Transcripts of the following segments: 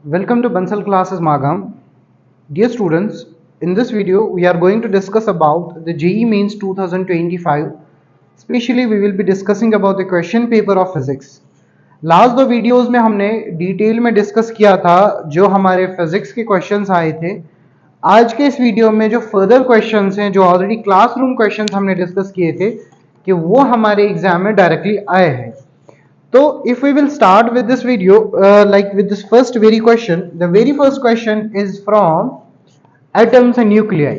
Welcome to Bansal Classes Magam. Dear students, in this video we are going to discuss about the JEE Mains 2025. Especially we will be discussing about the question paper of physics. Last दो videos में हमने detail में discuss किया था जो हमारे physics के questions आए थे। आज के इस वीडियो में जो फर्दर क्वेश्चंस हैं जो ऑलरेडी क्लासरूम क्वेश्चंस हमने डिस्कस किए थे कि वो हमारे एग्जाम में डायरेक्टली आए हैं। So if we will start with this video like with this first very question, the very first question is from atoms and nuclei.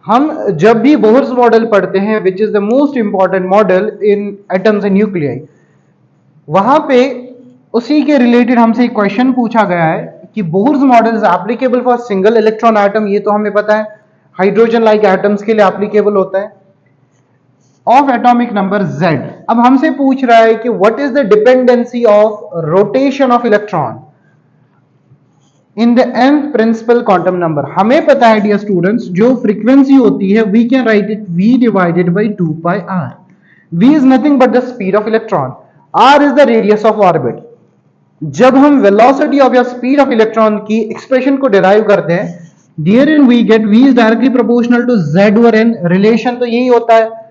हम जब भी बोहर्स मॉडल पढ़ते हैं which is the most important model in atoms and nuclei, वहां पे उसी के related हमसे एक क्वेश्चन पूछा गया है कि Bohr's model is applicable for single electron atom, ये तो हमें पता है हाइड्रोजन लाइक एटम्स के लिए एप्लीकेबल होता है, ऑफ एटॉमिक नंबर Z। अब हमसे पूछ रहा है कि what is the dependency of rotation of electron in the nth principal quantum number. हमें पता है डियर स्टूडेंट्स जो फ्रीक्वेंसी होती है we can write it v divided by 2 pi r। v is nothing but the speed of electron, r is the radius of orbit. जब हम velocity of या speed of electron की expression को derive करते हैं dear in we get v is directly proportional to z over n। Relation तो यही होता है।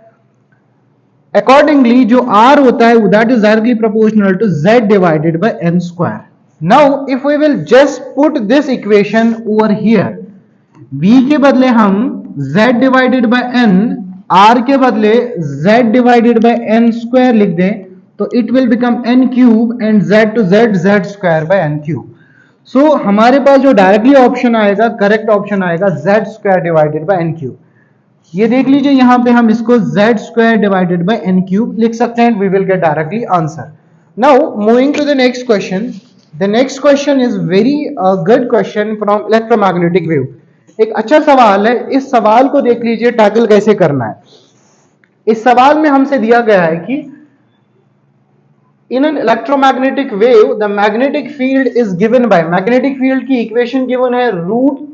Accordingly, जो R होता है that is directly proportional to Z divided by n square. Now, if we will just put this equation over here, V के बदले हम Z divided by n, R के बदले Z divided by n square लिख दें तो it will become n cube and Z to Z, Z square by n cube. So हमारे पास जो डायरेक्टली ऑप्शन आएगा, करेक्ट ऑप्शन आएगा Z square divided by n cube. ये देख लीजिए यहां पे हम इसको z square divided by n cube लिख सकते हैं। We will get directly answer. Now moving to the next question. The next question is very good question from electromagnetic wave. एक अच्छा सवाल है, इस सवाल को देख लीजिए टैकल कैसे करना है। इस सवाल में हमसे दिया गया है कि in an electromagnetic wave the magnetic field is given by, magnetic field की इक्वेशन गिवन है root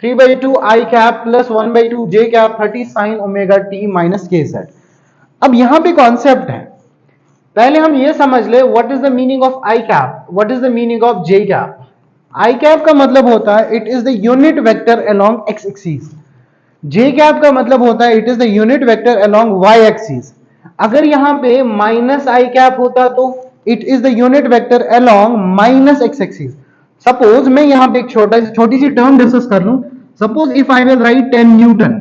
3/2 I cap plus 1/2 J cap 30 sin omega t minus kz। अब यहां पे कॉन्सेप्ट है, पहले हम ये समझ ले what is the meaning of I cap, what is the meaning of J cap। I cap का मतलब होता है it is the unit vector along x axis. J cap का मतलब होता है it is the unit vector along y axis. अगर यहां पे माइनस I cap होता तो it is the unit vector along minus x axis. Suppose मैं यहां पे एक छोटी सी टर्म डिस्कस कर लूं। Suppose if I will write 10 Newton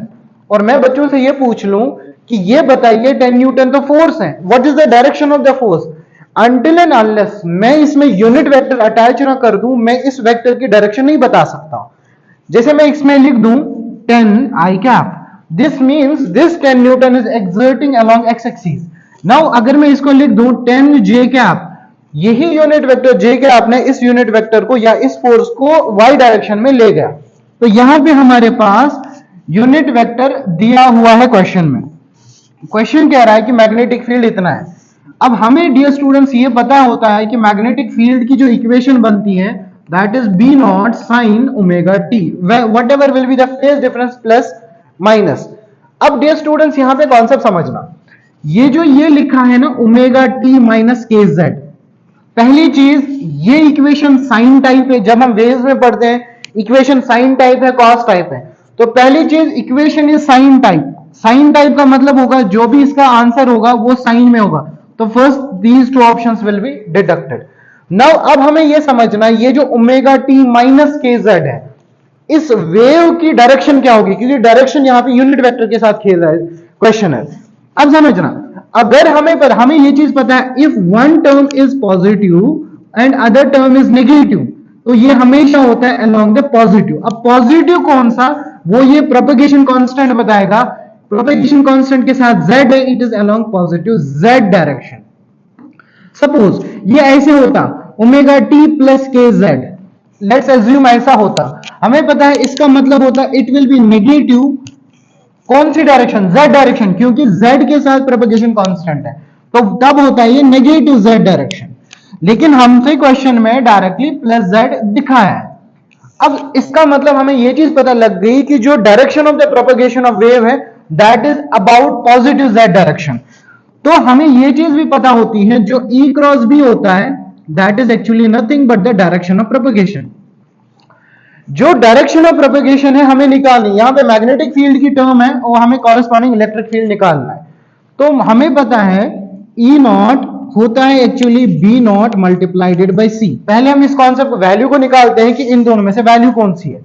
और मैं बच्चों से ये पूछ लूं कि ये बताइए 10 न्यूटन तो फोर्स है, what is the direction of the force. Until and unless मैं इसमें यूनिट वेक्टर अटैच ना कर दूं मैं इस वेक्टर की डायरेक्शन नहीं बता सकता। जैसे मैं इसमें लिख दूं 10 I cap, this means this 10 Newton is exerting along x axis. Now अगर मैं इसको लिख दूं 10 J cap, यही यूनिट वेक्टर J cap ने इस यूनिट वेक्टर को या इस फोर्स को y डायरेक्शन में ले गया। तो यहां पे हमारे पास यूनिट वेक्टर दिया हुआ है क्वेश्चन में। क्वेश्चन कह रहा है कि मैग्नेटिक फील्ड इतना है। अब हमें डियर स्टूडेंट्स ये पता होता है कि मैग्नेटिक फील्ड की जो इक्वेशन बनती है that is B naught sine omega t, whatever will be the phase difference plus minus. अब डियर स्टूडेंट्स यहां पे कॉन्सेप्ट समझना, ये जो ये लिखा है ना ओमेगा टी माइनस के जेड, पहली चीज ये इक्वेशन साइन टाइप है। जब हम वेव्स में पढ़ते हैं इक्वेशन साइन टाइप है कॉस टाइप है, तो पहली चीज equation is sine type. Sine type का मतलब होगा जो भी इसका आंसर होगा वो साइन में होगा। तो first these two options will be deducted. Now अब हमें यह समझना है ये जो ओमेगा टी माइनस के जेड है इस वेव की डायरेक्शन क्या होगी, क्योंकि डायरेक्शन यहां पे यूनिट वेक्टर के साथ खेल रहा है क्वेश्चन है। अब समझना, अगर हमें ये चीज पता है if one term is positive and other term is negative तो ये हमेशा होता है अलोंग द पॉजिटिव। अब पॉजिटिव कौन सा, वो ये प्रोपेगेशन कांस्टेंट बताएगा। प्रोपेगेशन कांस्टेंट के साथ z है, it is along positive z direction. Suppose ये ऐसे होता ओमेगा टी प्लस के जेड, लेट्स अज्यूम ऐसा होता, हमें पता है इसका मतलब होता है इट विल बी नेगेटिव कौन सी डायरेक्शन, z डायरेक्शन, क्योंकि z के साथ प्रोपेगेशन कांस्टेंट है तो तब होता है ये नेगेटिव z डायरेक्शन। लेकिन हमसे क्वेश्चन में डायरेक्टली प्लस z दिखा है। अब इसका मतलब हमें यह चीज पता लग गई कि जो direction of the propagation of wave है that is about positive z direction. तो हमें यह चीज भी पता होती है जो E क्रॉस B होता है that is actually nothing but the direction of propagation. जो डायरेक्शन ऑफ प्रोपेगेशन है हमें निकालनी, यहां पे मैग्नेटिक फील्ड की टर्म है और हमें कॉरेस्पॉन्डिंग इलेक्ट्रिक फील्ड निकालना है। तो हमें पता है ई नॉट होता है actually B not multiplied by C. पहले हम इस कॉन्सेप्ट वैल्यू को निकालते हैं कि इन दोनों में से वैल्यू कौन सी है।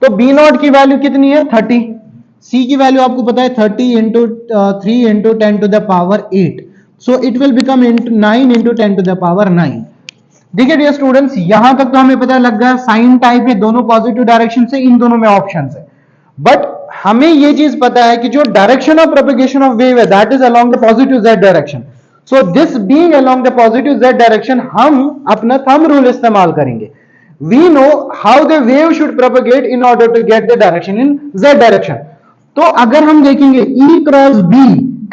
तो बी नॉट की वैल्यू कितनी है 30, सी की वैल्यू आपको पता है 30 into 3 into 10 to the power 8, so it will become 9 into 10 to the power 9। देखिए डियर स्टूडेंट्स, यहां तक तो हमें पता लग गया साइन टाइप है, दोनों पॉजिटिव डायरेक्शन से, इन दोनों में ऑप्शन है। बट हमें ये चीज पता है कि जो direction of propagation of wave है that is along the positive Z direction. So this being along the positive Z direction, हम अपना थंब रूल इस्तेमाल करेंगे। We know how the wave should propagate in order to get the direction in Z direction. तो अगर हम देखेंगे E cross B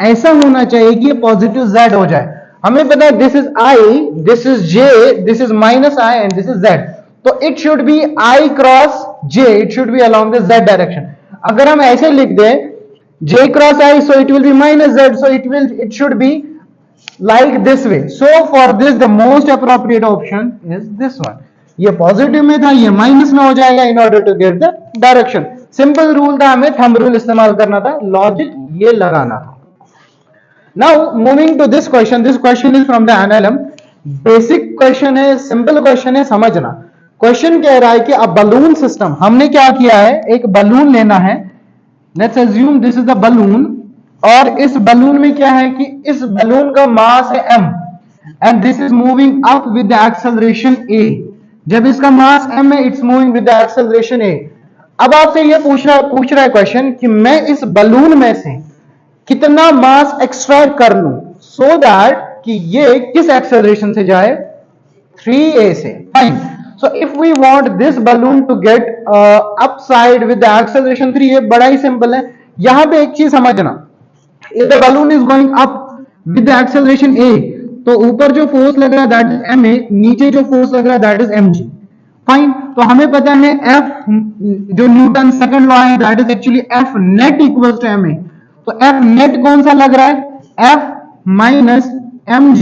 ऐसा होना चाहिए कि ये पॉजिटिव Z हो जाए। हमें पता है this is I, this is J, this is minus I and this is Z। तो it should be I cross J, it should be along the Z direction. अगर हम ऐसे लिख दें J cross I, so it will be minus Z, so it should be like this way. So for this the most appropriate option is this one. ये positive में था, ये minus में हो जाएगा in order to get the direction. Simple rule था, हमें thumb rule इस्तेमाल करना था, लॉजिक ये लगाना था। Now moving to this question is from the NLM. Basic question है, सिंपल क्वेश्चन है, समझना। क्वेश्चन कह रहा है कि अब बलून सिस्टम, हमने क्या किया है, एक बलून लेना है, let's assume this is the balloon, और इस बलून में क्या है कि इस बलून का मास है m and this is moving up with the acceleration a। जब इसका मास m है, it's moving with the acceleration a। अब आपसे ये पूछ रहा है क्वेश्चन कि मैं इस बलून में से कितना मास एक्सट्रैक्ट कर लूं सो दैट कि ये किस एक्सेलरेशन से जाए, 3a से। Fine. So if we want this balloon to get upside with the acceleration 3a, बड़ा ही सिंपल है। यहां पे एक चीज समझना, if the balloon is going up with the acceleration a, तो ऊपर जो फोर्स लग रहा है दैट इज ma, नीचे जो फोर्स लग रहा है दैट इज mg। फाइन। तो हमें पता है F, जो न्यूटन सेकंड लॉ है, that is actually F net equals to ma। तो F नेट कौन सा लग रहा है, F माइनस mg,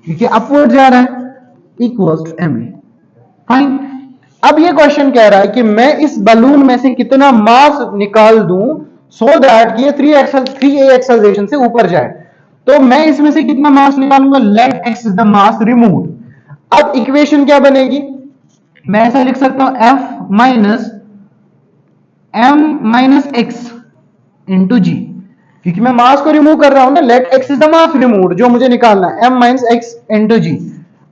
क्योंकि अपवर्ड जा रहा है, इक्वल्स टू ma। फाइन। अब ये क्वेश्चन कह रहा है कि मैं इस बलून में से कितना मास निकाल दूं सो दैट ये 3a एक्सेलरेशन से ऊपर जाए। तो मैं इसमें से कितना मास निकालूंगा, let x is the mass removed. अब इक्वेशन क्या बनेगी, मैं ऐसा लिख सकता हूं F minus m minus x into g, क्योंकि मैं मास को रिमूव कर रहा हूं ना, let x is the mass removed, जो मुझे निकालना है m minus x into g.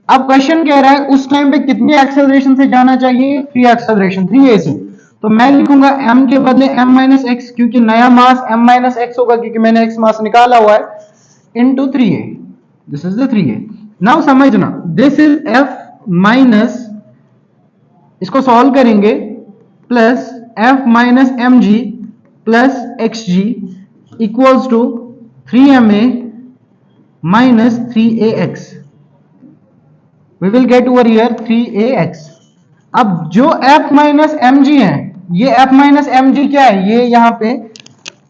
अब क्वेश्चन कह रहा है उस टाइम पे कितनी एक्सेलरेशन से जाना चाहिए, 3 एक्सेलरेशन 3a से। तो मैं लिखूंगा m के बदले m माइनस x, क्योंकि नया मास m माइनस x होगा, क्योंकि मैंने x मास निकाला हुआ है, into 3a। This is the 3a। Now समझना, दिस इज f माइनस, इसको सॉल्व करेंगे, plus f minus mg plus xg equals to 3ma minus 3ax। We will get over here 3ax। अब जो f माइनस mg है, ये f minus mg क्या है, ये यहां पे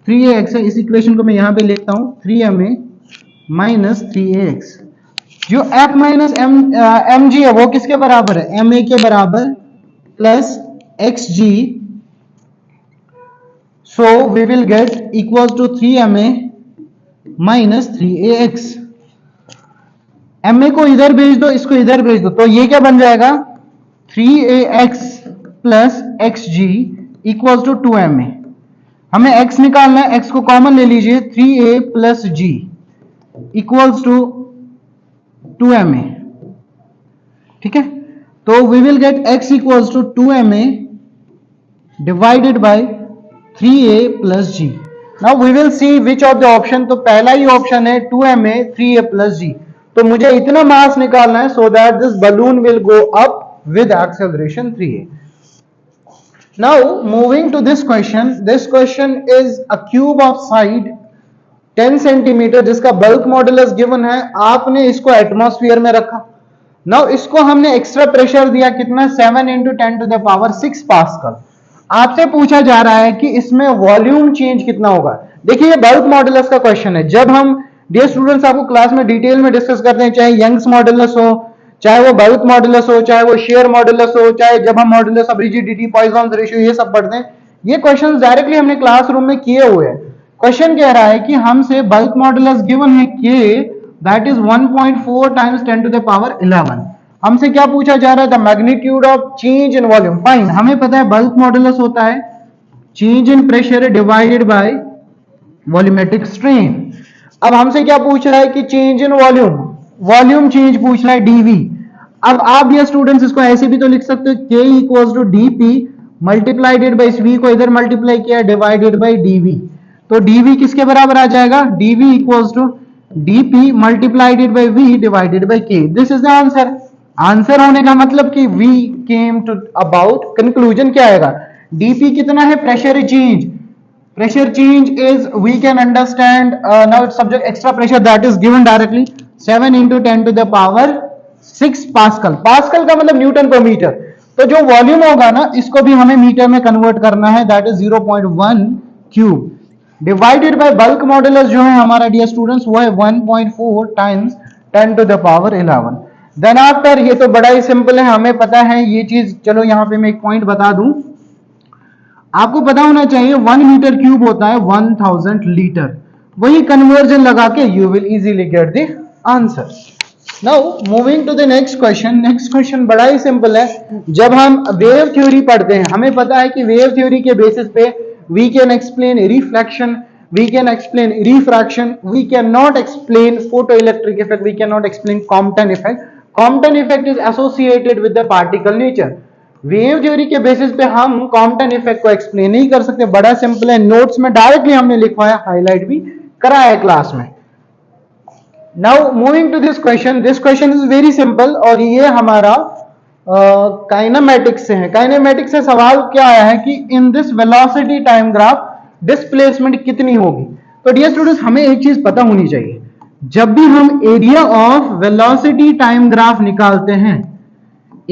3ax है। इस इक्वेशन को मैं यहां पे लिखता हूं 3ma माइनस 3ax। जो f माइनस mg है वो किसके बराबर है, ma के बराबर, plus xg। So we will get equal to 3ma minus 3ax। ma को इधर भेज दो, इसको इधर भेज दो, तो ये क्या बन जाएगा, 3ax plus xg equal to 2ma। हमें x निकालना है, x को कॉमन ले लीजिए, 3a plus g equals to 2ma। ठीक है, तो we will get x equals to 2ma divided by 3a plus g। Now we will see which of the option, तो पहला ही ऑप्शन है 2ma 3a प्लस g। तो मुझे इतना mass निकालना है so that this balloon will go up with acceleration 3a। Now moving to this question is a cube of side 10 centimeter, जिसका bulk modulus given है। आपने इसको एटमॉस्फेयर में रखा। नाउ इसको हमने एक्स्ट्रा प्रेशर दिया कितना, 7 into 10 to the power 6 pascal. आपसे पूछा जा रहा है कि इसमें वॉल्यूम चेंज कितना होगा। देखिए ये बल्क मॉडुलस का क्वेश्चन है। जब हम डियर स्टूडेंट्स आपको क्लास में डिटेल में डिस्कस करते हैं, चाहे यंग्स मॉडुलस हो, चाहे वो बल्क मॉडुलस हो, चाहे वो शेयर मॉडुलस हो, चाहे जब हम मॉडुलस ऑफ रिजिडिटी, पॉइसॉन्स रेशियो ये सब पढ़ते हैं, ये क्वेश्चन डायरेक्टली हमने क्लासरूम में किए हुए हैं। क्वेश्चन कह रहा है कि हमसे बल्क मॉडुलस गिवन है K, that is 1.4 times 10 to the power 11। हमसे क्या पूछा जा रहा है? The magnitude of change in volume. Fine, हमें पता है बल्क मॉडुलस होता है change in pressure divided by volumetric strain. अब हमसे क्या पूछ रहा है कि change in volume, volume change पूछ रहा है डीवी। अब आप ये स्टूडेंट्स इसको ऐसे भी तो लिख सकते हो, K equals to dp multiplied by इस v को इधर मल्टीप्लाई किया डिवाइडेड बाई डीवी। तो dv किसके बराबर आ जाएगा? dv equals to dp multiplied by v divided by k। This is the answer. Answer होने का मतलब कि we came to about conclusion क्या आएगा? dp कितना है? Pressure change. Pressure change is we can understand now subject extra pressure that is given directly 7 into 10 to the power 6 pascal. Pascal का मतलब न्यूटन पर मीटर। तो जो वॉल्यूम होगा ना, इसको भी हमें मीटर में कन्वर्ट करना है, that is 0.1 cube divided by bulk modulus जो है हमारा डियर स्टूडेंट्स वो है 1.4 times 10 to the power 11। Then after, ये तो बड़ा ही सिंपल है, हमें पता है ये चीज। चलो यहां पे मैं एक पॉइंट बता दूं, आपको पता होना चाहिए 1 मीटर क्यूब होता है 1000 लीटर। वही कन्वर्जन लगा के you will easily get the answer. Now moving to the next question. Next question बड़ा ही सिंपल है। जब हम वेव थ्योरी पढ़ते हैं, हमें पता है कि वेव थ्योरी के बेसिस पे we can explain reflection, we can explain refraction, we can not explain photo electric effect, we can not explain Compton effect. Compton effect is associated with the particle nature. Wave theory के basis पे हम Compton effect को explain नहीं कर सकते। बड़ा simple है, notes में डायरेक्टली हमने लिखवाया, हाईलाइट भी कराया है क्लास में। Now moving to this question. This question is very simple और ये हमारा काइनेमेटिक्स से है। काइनेमेटिक्स से सवाल क्या आया है कि in this velocity time graph displacement कितनी होगी। तो डियर स्टूडेंट्स, हमें एक चीज पता होनी चाहिए, जब भी हम area of velocity time graph निकालते हैं,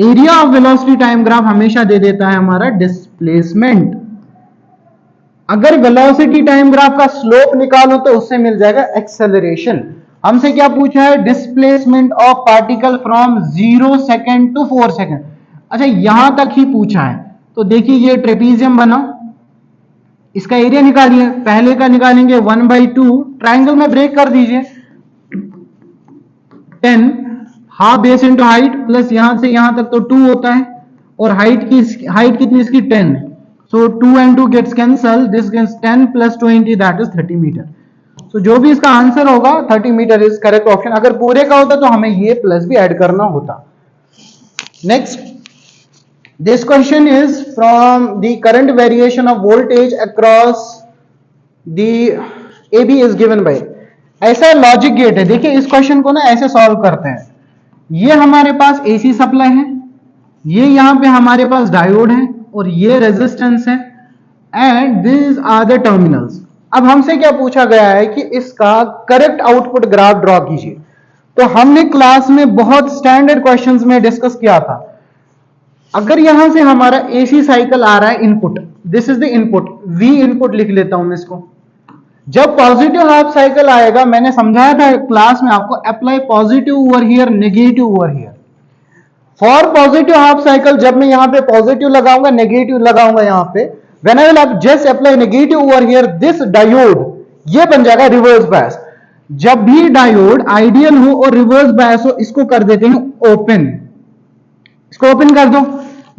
area of velocity time graph हमेशा दे देता है हमारा डिस्प्लेसमेंट। अगर वेलोसिटी टाइम ग्राफ का स्लोप निकालो तो उससे मिल जाएगा एक्सेलरेशन। हमसे क्या पूछा है? Displacement of particle from 0 second to 4 second. अच्छा, यहां तक ही पूछा है। तो देखिए ये ट्रेपीजियम बना, इसका एरिया निकालिए। पहले का निकालेंगे 1/2, ट्राइंगल में ब्रेक कर दीजिए 10, half base into height plus यहां से यहां तक तो 2 होता है, और हाइट कितनी इसकी 10। सो 2 and 2 gets cancelled, this gets 10 plus 20 that is 30 metre. तो जो भी इसका आंसर होगा 30 मीटर इज करेक्ट ऑप्शन। अगर पूरे का होता तो हमें ये प्लस भी ऐड करना होता। Next, this question is from the current variation of voltage across the AB is given by. ऐसा लॉजिक गेट है। देखिए इस क्वेश्चन को ना ऐसे सॉल्व करते हैं। ये हमारे पास AC सप्लाई है, ये यहां पे हमारे पास डायोड है, और ये रेजिस्टेंस है, and this are the terminals. अब हमसे क्या पूछा गया है कि इसका करेक्ट आउटपुट ग्राफ ड्रॉ कीजिए। तो हमने क्लास में बहुत स्टैंडर्ड क्वेश्चंस में डिस्कस किया था। अगर यहां से हमारा AC साइकिल आ रहा है input, this is the input, V input लिख लेता हूं मैं इसको। जब पॉजिटिव हाफ साइकिल आएगा, मैंने समझाया था क्लास में आपको, apply positive over here, negative over here. For positive half cycle जब मैं यहां पे पॉजिटिव लगाऊंगा, नेगेटिव लगाऊंगा यहां पे, when I will just apply negative over here, this diode ये बन जाएगा रिवर्स बायस। जब भी डायोड आइडियल हो और रिवर्स बायस हो, इसको कर देते हैं ओपन। इसको ओपन कर दो।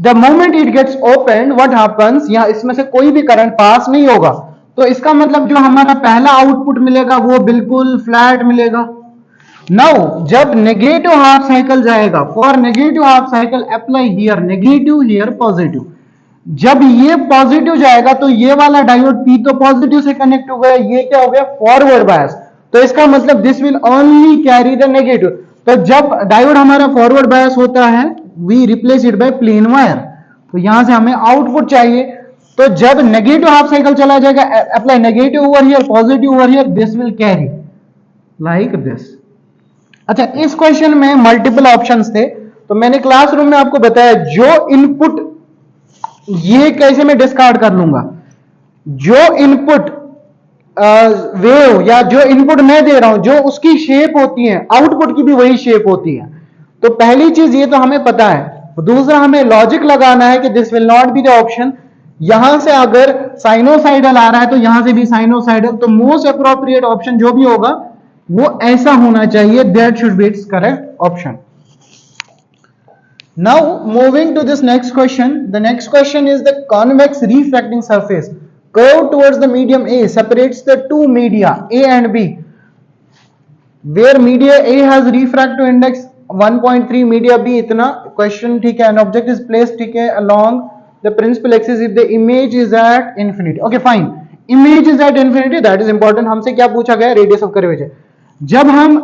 The moment it gets open, what happens, यहां इसमें से कोई भी करंट पास नहीं होगा। तो इसका मतलब जो हमारा पहला आउटपुट मिलेगा वो बिल्कुल फ्लैट मिलेगा। नाउ जब नेगेटिव हाफ साइकिल जाएगा, for negative half cycle apply here negative, here positive. जब ये पॉजिटिव जाएगा तो ये वाला डायोड P तो पॉजिटिव से कनेक्ट हो गया, ये क्या हो गया? Forward bias. तो इसका मतलब this will only carry the negative. तो जब डायोड हमारा फॉरवर्ड बायस होता है, we replace it by plain wire. तो यहां से हमें आउटपुट चाहिए। तो जब नेगेटिव हाफ साइकिल चला जाएगा, apply negative over here, positive over here, this will carry like this. अच्छा, इस क्वेश्चन में मल्टीपल ऑप्शंस थे, तो मैंने क्लासरूम में आपको बताया जो इनपुट, ये कैसे मैं डिस्कार्ड कर लूंगा, जो इनपुट वेव या जो इनपुट मैं दे रहा हूं, जो उसकी शेप होती है, आउटपुट की भी वही शेप होती है। तो पहली चीज ये तो हमें पता है, दूसरा हमें लॉजिक लगाना है कि this will not be the option. यहां से अगर साइनोसाइडल आ रहा है तो यहां से भी साइनोसाइडल, तो मोस्ट अप्रोप्रिएट ऑप्शन जो भी होगा वो ऐसा होना चाहिए, that should be it's correct option. Now moving to this next question, the next question is the convex refracting surface curved towards the medium A separates the two media A and B, where media A has refractive index 1.3, media B इतना question, ठीक है, an object is placed, ठीक है, along the principal axis if the image is at infinity, okay fine, image is at infinity, that is important। हमसे क्या पूछा गया, radius of curvature। जब हम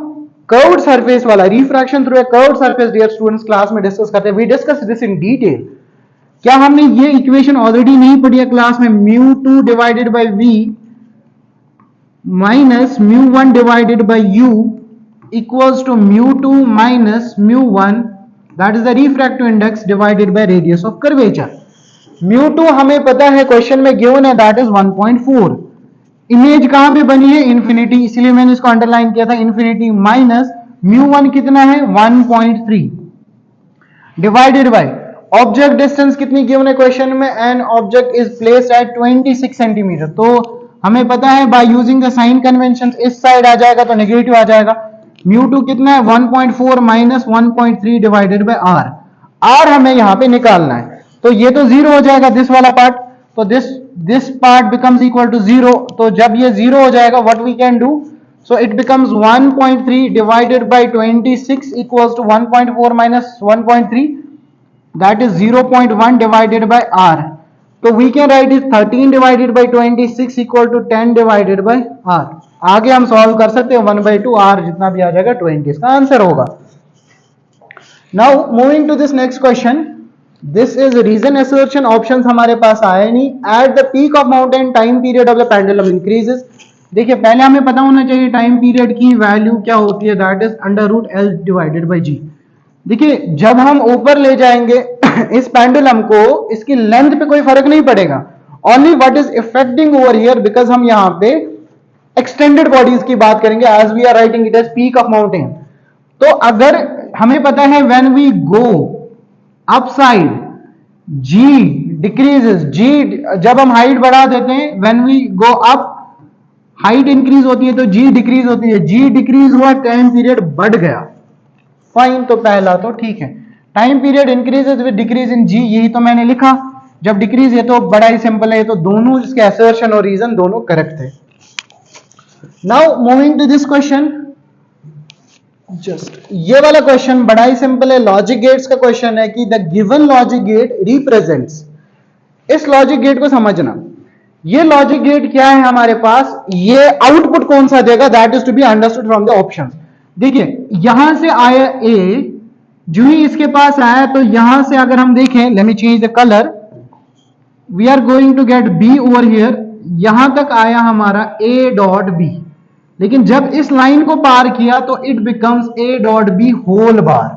कर्व्ड सरफेस वाला refraction through a curved surface, dear students, class में discuss करते हैं, we discuss this in detail. क्या हमने ये इक्वेशन ऑलरेडी नहीं पढ़ी है क्लास में, mu two divided by v minus mu one divided by u equals to mu two minus mu one, that is the refractive index divided by radius of curvature. Mu two हमें पता है, question में given है, that is 1.4। Image कहां पे बनी है, infinity, इसलिए मैंने इसको अंडरलाइन किया था, इन्फिनिटी माइनस म्यू वन कितना है 1.3 डिवाइडेड बाय ऑब्जेक्ट डिस्टेंस कितनी गिवन है क्वेश्चन में, an object is placed at 26 centimetre. तो हमें पता है by using the sign convention, इस साइड आ जाएगा तो नेगेटिव आ जाएगा। म्यू टू कितना है 1.4 minus 1.3 divided by r, r हमें यहां पे निकालना है, तो ये तो जीरो हो जाएगा दिस वाला पार्ट, तो this part becomes equal to 0, तो जब ये 0 हो जाएगा what we can do, so it becomes 1.3 divided by 26 equals to 1.4 minus 1.3, that is 0.1 divided by r, तो we can write is 13 divided by 26 equal to 10 divided by r। आगे हम solve कर सकते हैं 1/2 r जितना भी आ जाएगा 20, इसका आंसर होगा। Now moving to this next question, this is reason assertion, options हमारे पास आए नहीं। At the peak of mountain time period of the pendulum increases, देखिए पहले हमें पता होना चाहिए टाइम पीरियड की वैल्यू क्या होती है, that is √L divided by g. देखिए जब हम ऊपर ले जाएंगे इस पेंडुलम को, इसकी लेंथ पे कोई फर्क नहीं पड़ेगा, only what is effecting over here, because हम यहाँ पे एक्सटेंडेड बॉडीज की बात करेंगे as we are writing it as peak of mountain. तो अगर हमें पता है when we go upside g decreases, g जब हम हाइट बढ़ा देते हैं, when we go up height increase होती है तो g डिक्रीज होती है, g डिक्रीज हुआ टाइम पीरियड बढ़ गया, फाइन, तो पहला तो ठीक है। Time period increases with decrease in g, यही तो मैंने लिखा, जब डिक्रीज है तो बड़ा ही सिंपल है, तो दोनों इसके असर्शन और रीजन दोनों करेक्ट थे। Now moving to this question, just ये वाला क्वेश्चन बड़ा ही सिंपल है, लॉजिक गेट्स का क्वेश्चन है कि the given logic gate represents, इस लॉजिक गेट को समझना, ये लॉजिक गेट क्या है हमारे पास, ये आउटपुट कौन सा देगा, that is to be understood from the options. देखिए यहां से आया ए, जो ही इसके पास आया, तो यहां से अगर हम देखें, let me change the colour, we are going to get B over here, यहां तक आया हमारा ए डॉट बी, लेकिन जब इस लाइन को पार किया तो it becomes A dot B whole bar,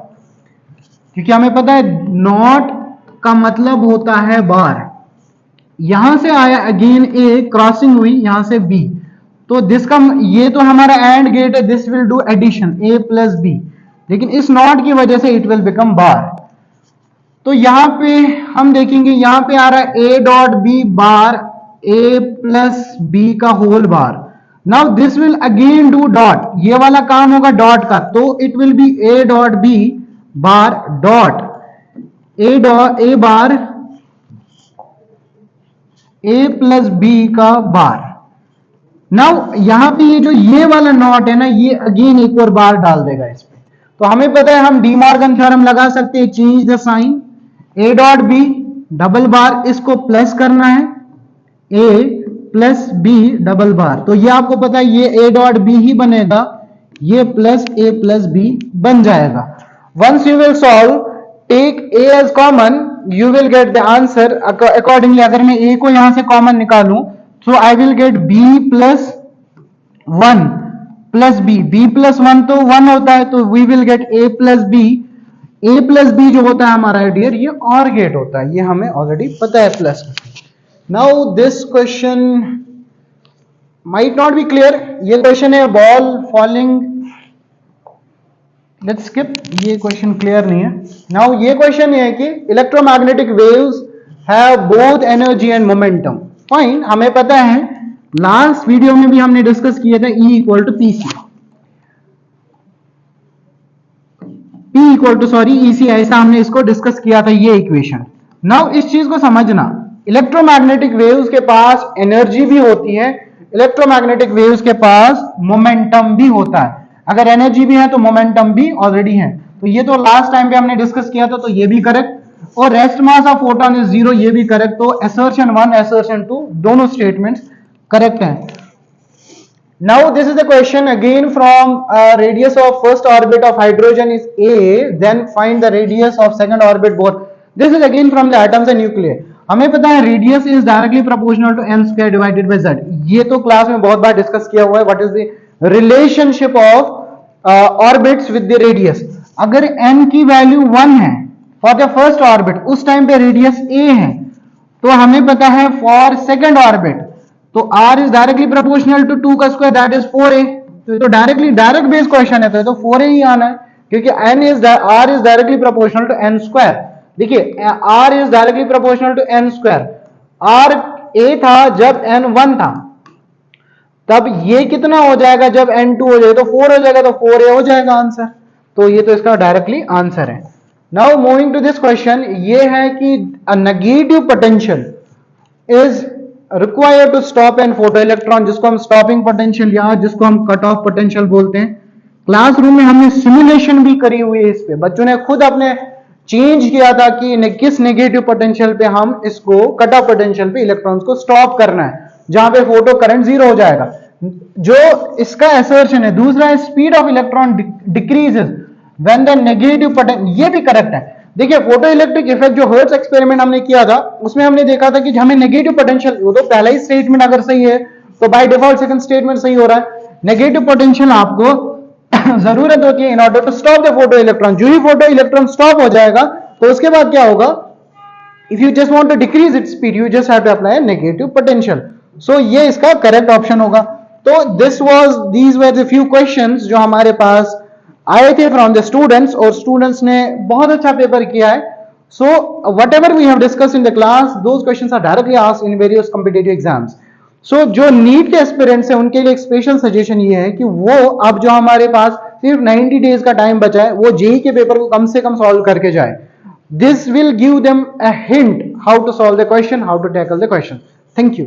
क्योंकि हमें पता है नॉट का मतलब होता है बार। यहां से आया अगेन ए, क्रॉसिंग हुई यहां से बी, तो दिस का ये तो हमारा एंड गेट है, this will do addition A plus B, लेकिन इस नॉट की वजह से इट विल बिकम बार। तो यहां पे हम देखेंगे, यहां पे आ रहा है A dot B bar, A plus B का whole bar. Now this will again do dot, ये वाला काम होगा डॉट का, तो it will be A dot B bar dot A bar A plus B का बार। नाउ यहां पे ये जो ये वाला नॉट है ना, ये अगेन एक और बार डाल देगा इस पे, तो हमें पता है हम डी मॉर्गन थ्योरम लगा सकते हैं, change the sign, A dot B double bar, इसको प्लस करना है A plus B double bar, तो ये आपको पता है ये ए डॉट बी ही बनेगा, ये प्लस ए प्लस बी बन जाएगा। Once you will solve, take A as common, you will get the answer accordingly. अगर मैं ए को यहां से कॉमन निकालूं, so I will get B plus 1 plus B, B plus 1 तो 1 होता है, तो we will get A plus B. A plus B जो होता है हमारा डियर, ये और गेट होता है, ये हमें ऑलरेडी पता है plus. Now this question might not be clear, ये क्वेश्चन है बॉल फॉलिंग लेट्स स्किप, ये क्वेश्चन क्लियर नहीं है। नाउ ये क्वेश्चन ये है कि electromagnetic waves have both energy and momentum. Fine, हमें पता है, लास्ट वीडियो में भी हमने डिस्कस किया था E equal to P C, P equal to sorry EC, ऐसा हमने इसको डिस्कस किया था, ये इक्वेशन। नाउ इस चीज को समझना, इलेक्ट्रोमैग्नेटिक वेव्स के पास एनर्जी भी होती है, इलेक्ट्रोमैग्नेटिक वेव्स के पास मोमेंटम भी होता है। अगर एनर्जी भी है तो मोमेंटम भी ऑलरेडी है, तो ये तो लास्ट टाइम पे हमने डिस्कस किया था, तो ये भी करेक्ट। और rest mass of photon is 0, ये भी करेक्ट। तो असर्शन 1 असर्शन 2 दोनों स्टेटमेंट्स करेक्ट हैं। Now this is the question again from radius of first orbit of hydrogen is a, then find the radius of second orbit both. This is again from the atoms and nuclei. हमें पता है radius is directly proportional to n square divided by z. ये तो class में बहुत बार discuss किया हुआ है, what is the relationship of orbits with the radius. अगर n की वैल्यू 1 है for the first orbit, उस टाइम पे रेडियस a है, तो हमें पता है for second orbit तो r is directly proportional to 2 का स्क्वायर, दैट इज 4a। तो डायरेक्टली डायरेक्ट बेस क्वेश्चन है, तो 4a ही आना है, क्योंकि r is directly proportional to n square. देखिए r is directly proportional to n square, r a था जब n 1 था, तब ये कितना हो जाएगा जब n 2 हो जाएगा, तो 4 हो जाएगा, तो 4a हो जाएगा आंसर। तो ये तो इसका डायरेक्टली आंसर है। Now moving to this question, ये है कि a negative potential is required to stop an photo electron, जिसको हम स्टॉपिंग पोटेंशियल या जिसको हम कट ऑफ पोटेंशियल बोलते हैं। क्लासरूम में हमने सिमुलेशन भी करी हुई है, इस पे बच्चों ने खुद अपने चेंज किया था कि किस नेगेटिव पोटेंशियल पे हम इसको कट ऑफ पोटेंशियल पे इलेक्ट्रॉन्स को स्टॉप करना है, जहां पे फोटो करंट 0 हो जाएगा, जो इसका असर्शन है। दूसरा है speed of electron decreases when the negative potential, ये भी करेक्ट है। देखिए फोटो इलेक्ट्रिक इफेक्ट जो हर्ट्ज एक्सपेरिमेंट हमने किया था, उसमें हमने देखा था कि हमें नेगेटिव पोटेंशियल, वो तो पहला ही स्टेटमेंट अगर सही है तो बाय डिफॉल्ट सेकंड स्टेटमेंट सही हो रहा है। नेगेटिव पोटेंशियल आपको जरूरत होती है in order to stop the photo electron. जो ही फोटो इलेक्ट्रॉन स्टॉप हो जाएगा तो उसके बाद क्या होगा, if you just want to decrease its speed you just have to apply negative potential. So ये इसका करेक्ट ऑप्शन होगा। तो these were the few questions जो हमारे पास आए थे फ्रॉम द स्टूडेंट्स, और स्टूडेंट्स ने बहुत अच्छा पेपर किया है। So whatever we have discussed in the class, those questions are directly asked in various competitive exams. So जो नीट के एस्पिरेंट्स हैं उनके लिए एक स्पेशल सजेशन ये है कि वो अब जो हमारे पास सिर्फ 90 डेज का टाइम बचा है, वो जेई के पेपर को कम से कम सॉल्व करके जाए। This will give them a hint how to solve the question, how to tackle the question. Thank you.